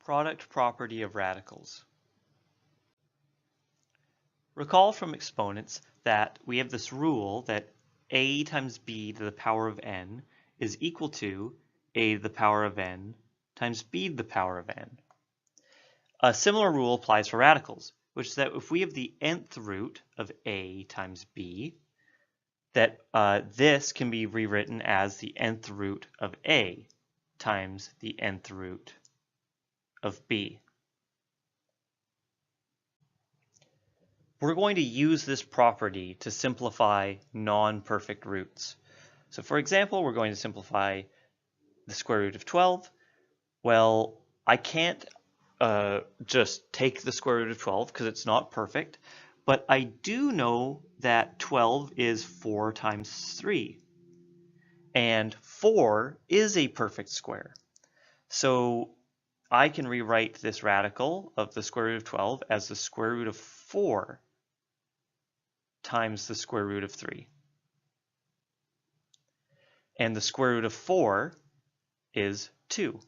Product property of radicals. Recall from exponents that we have this rule that a times b to the power of n is equal to a to the power of n times b to the power of n. A similar rule applies for radicals, which is that if we have the nth root of a times b, that this can be rewritten as the nth root of a times the nth root of b. We're going to use this property to simplify non-perfect roots. So for example, we're going to simplify the square root of 12. Well, I can't just take the square root of 12 because it's not perfect, but I do know that 12 is 4 times 3, and 4 is a perfect square. So I can rewrite this radical of the square root of 12 as the square root of 4 times the square root of 3. And the square root of 4 is 2.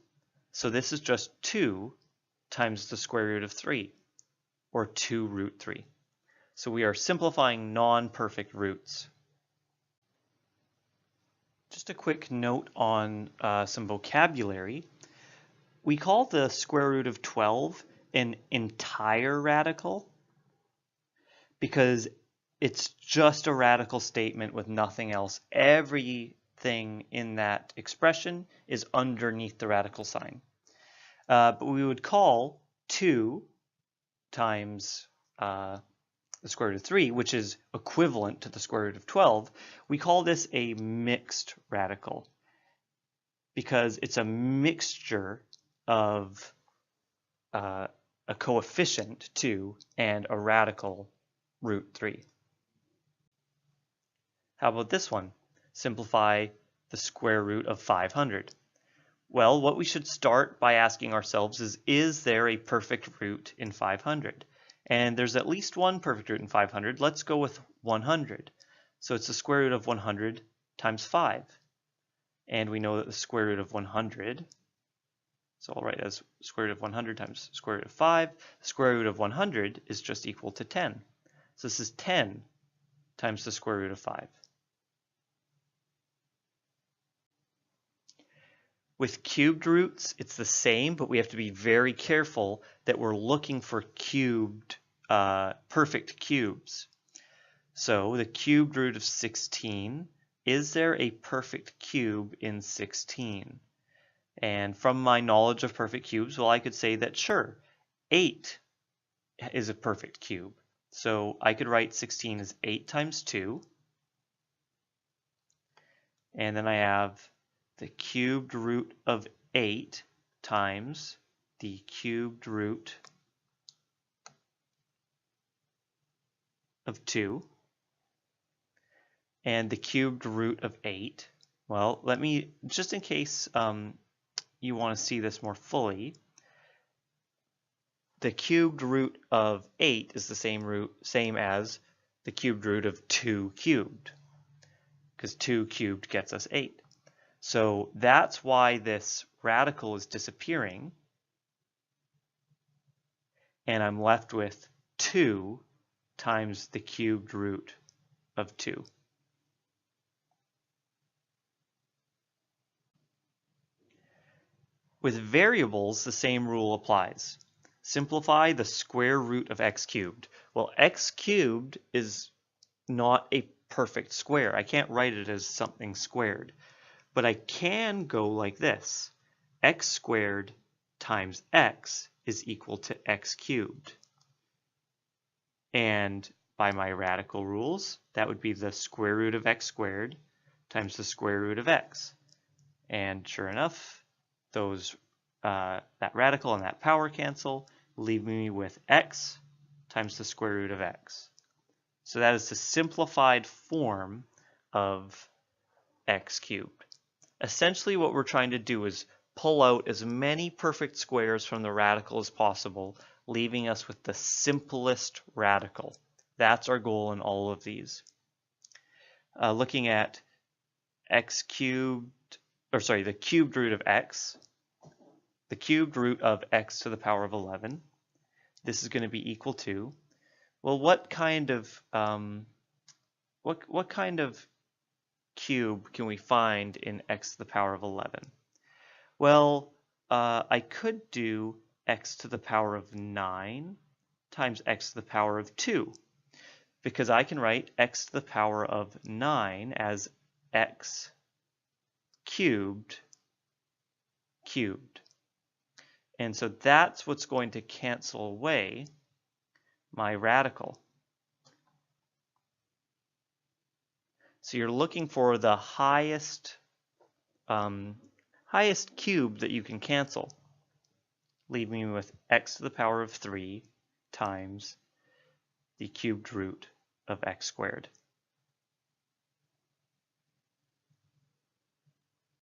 So this is just 2 times the square root of 3, or 2 root 3. So we are simplifying non-perfect roots. Just a quick note on some vocabulary. We call the square root of 12 an entire radical because it's just a radical statement with nothing else. Everything in that expression is underneath the radical sign. But we would call 2 times the square root of 3, which is equivalent to the square root of 12, we call this a mixed radical because it's a mixture of a coefficient 2 and a radical root 3. How about this one? Simplify the square root of 500. Well, what we should start by asking ourselves is there a perfect root in 500? And there's at least one perfect root in 500. Let's go with 100. So it's the square root of 100 times 5. And we know that the square root of 100, so I'll write as square root of 100 times square root of 5. The square root of 100 is just equal to 10. So this is 10 times the square root of 5. With cubed roots, it's the same, but we have to be very careful that we're looking for cubed, perfect cubes. So the cubed root of 16, is there a perfect cube in 16? And from my knowledge of perfect cubes, well, I could say that sure, 8 is a perfect cube. So I could write 16 as 8 times 2. And then I have the cubed root of 8 times the cubed root of 2. And the cubed root of 8. Well, let me, just in case you want to see this more fully, the cubed root of 8 is the same as the cubed root of 2 cubed, because 2 cubed gets us 8. So that's why this radical is disappearing, and I'm left with 2 times the cubed root of 2. With variables, the same rule applies. Simplify the square root of x cubed. Well, x cubed is not a perfect square. I can't write it as something squared. But I can go like this. X squared times x is equal to x cubed. And by my radical rules, that would be the square root of x squared times the square root of x. And sure enough, those that radical and that power cancel, leaving me with x times the square root of x. So that is the simplified form of x cubed. Essentially what we're trying to do is pull out as many perfect squares from the radical as possible, leaving us with the simplest radical. That's our goal in all of these. Looking at x cubed, or sorry, the cubed root of x, the cubed root of x to the power of 11. This is going to be equal to, well, what kind of cube can we find in x to the power of 11? Well, I could do x to the power of 9 times x to the power of 2, because I can write x to the power of 9 as x cubed. And so that's what's going to cancel away my radical. So you're looking for the highest cube that you can cancel, leaving me with x to the power of 3 times the cubed root of x squared.